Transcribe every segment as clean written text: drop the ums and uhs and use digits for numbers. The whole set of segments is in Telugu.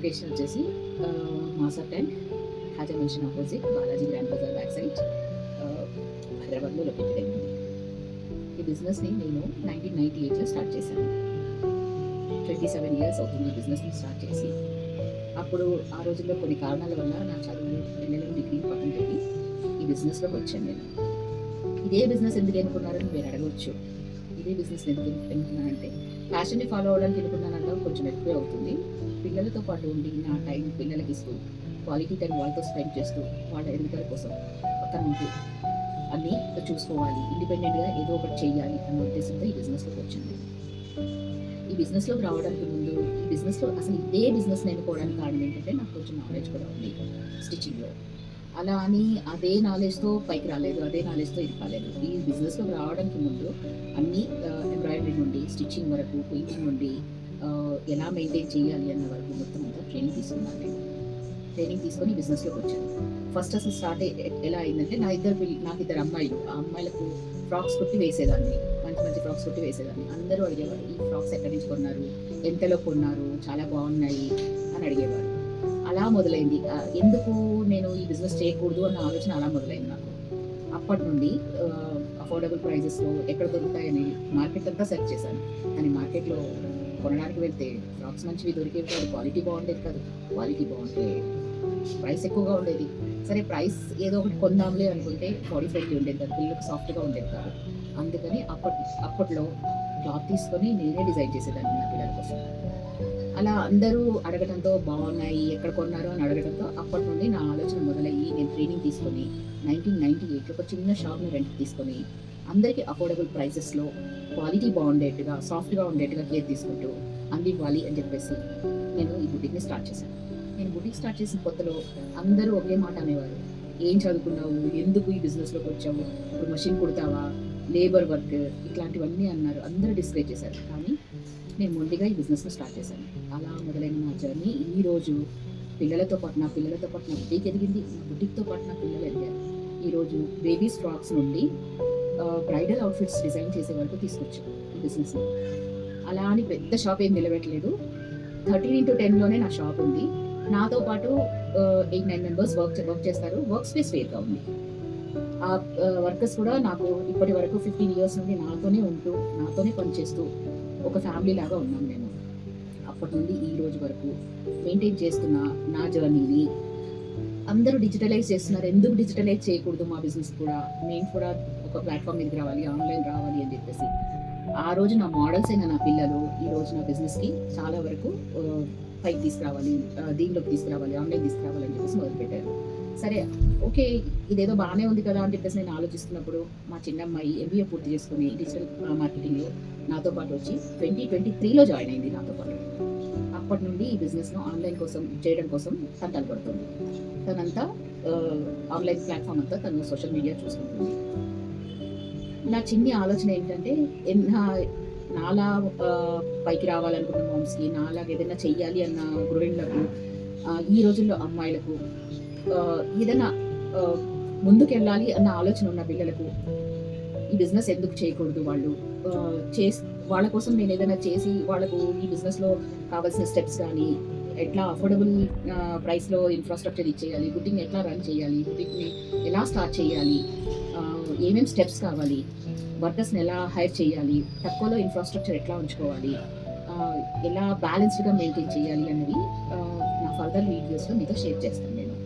లొకేషన్ వచ్చేసి Masab Tank, Haja Mansion opposite, Balaji Grand Bazaar back side, హైదరాబాద్లో లొకేటెడ్ అయింది. ఈ బిజినెస్ని నేను 1998లో స్టార్ట్ చేశాను. 27 years అవుతుంది ఈ బిజినెస్ని స్టార్ట్ చేసి. అప్పుడు ఆ రోజుల్లో కొన్ని కారణాల వల్ల నా చదువు ఎల్ఎల్ఎం డిగ్రీ పక్కన పెట్టి ఈ బిజినెస్లోకి వచ్చాను నేను. ఇదే బిజినెస్ ఎందుకు ఎన్నుకున్నారని మీరు అడగవచ్చు. ఇదే బిజినెస్ ఎందుకు ఎన్నుకున్నానంటే ప్యాషన్ని ఫాలో అవ్వడానికి ఎన్నుకున్నానంటే కొంచెం ఎక్కువే అవుతుంది. పిల్లలతో పాటు ఉండి నా టైం పిల్లలకి ఇస్తూ, క్వాలిటీ టైం వాళ్ళతో స్పెండ్ చేస్తూ, వాళ్ళ ఎదుగుదల కోసం పక్కన ఉంటూ అన్నీ చూసుకోవాలి, ఇండిపెండెంట్గా ఏదో ఒకటి చేయాలి అన్న ఉద్దేశంతో ఈ బిజినెస్లోకి వచ్చింది. ఈ బిజినెస్లోకి రావడానికి ముందు ఈ బిజినెస్లో అసలు ఇదే బిజినెస్ ఎన్నుకోవడానికి కారణం ఏంటంటే నాకు కొంచెం నాలెడ్జ్ కూడా ఉంది స్టిచ్చింగ్లో. అలా అని అదే నాలెడ్జ్తో పైకి రాలేదు, అదే నాలెడ్జ్తో ఇది కాలేదు. ఈ బిజినెస్లోకి రావడానికి ముందు అన్నీ ఎంబ్రాయిడరీ నుండి స్టిచ్చింగ్ వరకు, పెయింటింగ్ నుండి ఎలా మెయింటైన్ చేయాలి అన్న వరకు మొత్తం అంతా ట్రైనింగ్ తీసుకున్నాను నేను. ట్రైనింగ్ తీసుకొని బిజినెస్లోకి వచ్చాను. ఫస్ట్ అసలు స్టార్ట్ ఎలా అయిందంటే నాకు ఇద్దరు అమ్మాయిలు. ఆ అమ్మాయిలకు ఫ్రాక్స్ కుట్టి వేసేదాన్ని, మంచి మంచి ఫ్రాక్స్ కుట్టి వేసేదాన్ని. అందరూ అడిగేవారు, ఈ ఫ్రాక్స్ ఎక్కడి నుంచి కొన్నారు, ఎంతలో కొన్నారు, చాలా బాగున్నాయి అని అడిగేవారు. అలా మొదలైంది. ఎందుకు నేను ఈ బిజినెస్ చేయకూడదు అన్న ఆలోచన అలా మొదలైంది నాకు. అప్పటి నుండి అఫోర్డబుల్ ప్రైజెస్లో ఎక్కడ దొరుకుతాయని మార్కెట్ అంతా సెర్చ్ చేశాను. కానీ మార్కెట్లో కొనడానికి వెళ్తే ఫ్రాక్స్ మంచివి దొరికేవి కాదు, క్వాలిటీ బాగుండేది కాదు. క్వాలిటీ బాగుంటే ప్రైస్ ఎక్కువగా ఉండేది. సరే ప్రైస్ ఏదో ఒకటి కొందాంలే అనుకుంటే బాడీ ఫ్రెండ్లీ ఉండేది కాదు, పిల్లలకు సాఫ్ట్గా ఉండేది కాదు. అందుకని అప్పట్లో క్లాత్ తీసుకొని నేనే డిజైన్ చేసేదాన్ని నా పిల్లల కోసం. అలా అందరూ అడగడంతో బాగున్నాయి, ఎక్కడ కొన్నారు అని అడగడంతో అప్పటి నుండి నా ఆలోచన మొదలయ్యి నేను ట్రైనింగ్ తీసుకొని 1998లో ఒక చిన్న షాప్ని రెంట్కి తీసుకొని అందరికీ అఫోర్డబుల్ ప్రైసెస్లో క్వాలిటీ బాగుండేట్టుగా, సాఫ్ట్గా ఉండేట్టుగా కేర్ తీసుకుంటూ అందివ్వాలి అని చెప్పేసి నేను ఈ బుటిక్ని స్టార్ట్ చేశాను. నేను బుటిక్ స్టార్ట్ చేసిన కొత్తలో అందరూ ఒకే మాట అనేవారు, ఏం చదువుకున్నావు, ఎందుకు ఈ బిజినెస్లోకి వచ్చావు, ఇప్పుడు మషిన్ కుడతావా, లేబర్ వర్క్, ఇట్లాంటివన్నీ అన్నారు. అందరూ డిస్కరేజ్ చేశారు. కానీ నేను మొండిగా ఈ బిజినెస్ని స్టార్ట్ చేశాను. అలా మొదలైన నా జర్నీ ఈరోజు పిల్లలతో పాటు నా బుటిక్ ఎదిగింది, నా బుటిక్తో పాటు నా పిల్లలు ఎదిగారు. ఈరోజు బేబీస్ ఫ్రాక్స్ నుండి బ్రైడల్ అవుట్ఫిట్స్ డిజైన్ చేసే వరకు తీసుకొచ్చాను ఈ బిజినెస్ని. అలా అని పెద్ద షాప్ ఏం నిలబెట్టలేదు. 13x10లోనే నా షాప్ ఉంది. నాతో పాటు 8-9 మెంబర్స్ వర్క్ చేస్తారు. వర్క్ స్పేస్ వేరుగా ఉంది. ఆ వర్కర్స్ కూడా నాకు ఇప్పటి వరకు 15 years నుండి నాతోనే ఉంటూ, నాతోనే పనిచేస్తూ ఒక ఫ్యామిలీ లాగా ఉన్నాం నేను. అప్పటి నుండి ఈ రోజు వరకు మెయింటైన్ చేస్తున్న నా జర్నీని అందరూ డిజిటలైజ్ చేస్తున్నారు. ఎందుకు డిజిటలైజ్ చేయకూడదు మా బిజినెస్ కూడా, నేను కూడా ఒక ప్లాట్ఫామ్ మీదకి రావాలి, ఆన్లైన్ రావాలి అని చెప్పేసి ఆ రోజు నా మోడల్స్ అయిన నా పిల్లలు ఈ రోజు నా బిజినెస్కి చాలా వరకు పైకి తీసుకురావాలి, దీనిలోకి తీసుకురావాలి, ఆన్లైన్ తీసుకురావాలి అని చెప్పేసి మొదలుపెట్టారు. సరే ఓకే, ఇదేదో బాగానే ఉంది కదా అని చెప్పేసి నేను ఆలోచిస్తున్నప్పుడు మా చిన్న అమ్మాయి MBA పూర్తి చేసుకుని డిజిటల్ మార్కెటింగ్లో నాతో పాటు వచ్చి 2023లో జాయిన్ అయింది నాతో పాటు. అప్పటి నుండి ఈ బిజినెస్ను ఆన్లైన్ కోసం చేయడం కోసం తంటాలు పడుతుంది. తనంతా ఆన్లైన్ ప్లాట్ఫామ్ అంతా తను సోషల్ మీడియా చూసుకుంటుంది. నా చిన్ని ఆలోచన ఏంటంటే నాలా పైకి రావాలనుకున్న మామ్స్కి, నాలాగా ఏదైనా చెయ్యాలి అన్న గృహిణులకు, ఈ రోజుల్లో అమ్మాయిలకు, ఏదైనా ముందుకెళ్ళాలి అన్న ఆలోచన ఉన్న పిల్లలకు ఈ బిజినెస్ ఎందుకు చేయకూడదు, వాళ్ళ కోసం నేను ఏదైనా చేసి వాళ్ళకు ఈ బిజినెస్లో కావాల్సిన స్టెప్స్ కానీ, ఎట్లా అఫోర్డబుల్ ప్రైస్లో ఇన్ఫ్రాస్ట్రక్చర్ ఇచ్చేయాలి, బుటింగ్ ఎట్లా రన్ చేయాలి, బుటిక్ని ఎలా స్టార్ట్ చేయాలి, ఏమేమి స్టెప్స్ కావాలి, వర్కర్స్ని ఎలా హైర్ చేయాలి, తక్కువలో ఇన్ఫ్రాస్ట్రక్చర్ ఎట్లా ఉంచుకోవాలి, ఎలా బ్యాలెన్స్డ్గా మెయింటైన్ చేయాలి అన్నవి నా ఫర్దర్ వీడియోస్లో మీతో షేర్ చేస్తాను నేను.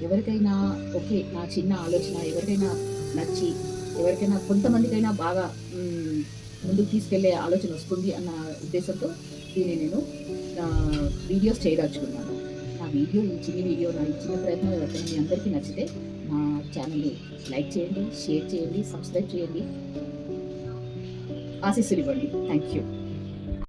ఎవరికైనా ఓకే, నా చిన్న ఆలోచన ఎవరికైనా నచ్చి, ఎవరికైనా కొంతమందికైనా బాగా ముందుకు తీసుకెళ్లే ఆలోచన వస్తుంది అన్న ఉద్దేశంతో దీన్ని నేను వీడియోస్ చేయదలుచుకున్నాను. నా వీడియో, ఈ చిన్న ప్రయత్నం ఎవరికైనా మీ అందరికీ నచ్చితే నా ఛానల్ని లైక్ చేయండి, షేర్ చేయండి, సబ్స్క్రైబ్ చేయండి, ఆశీస్సులు ఇవ్వండి. Thank you.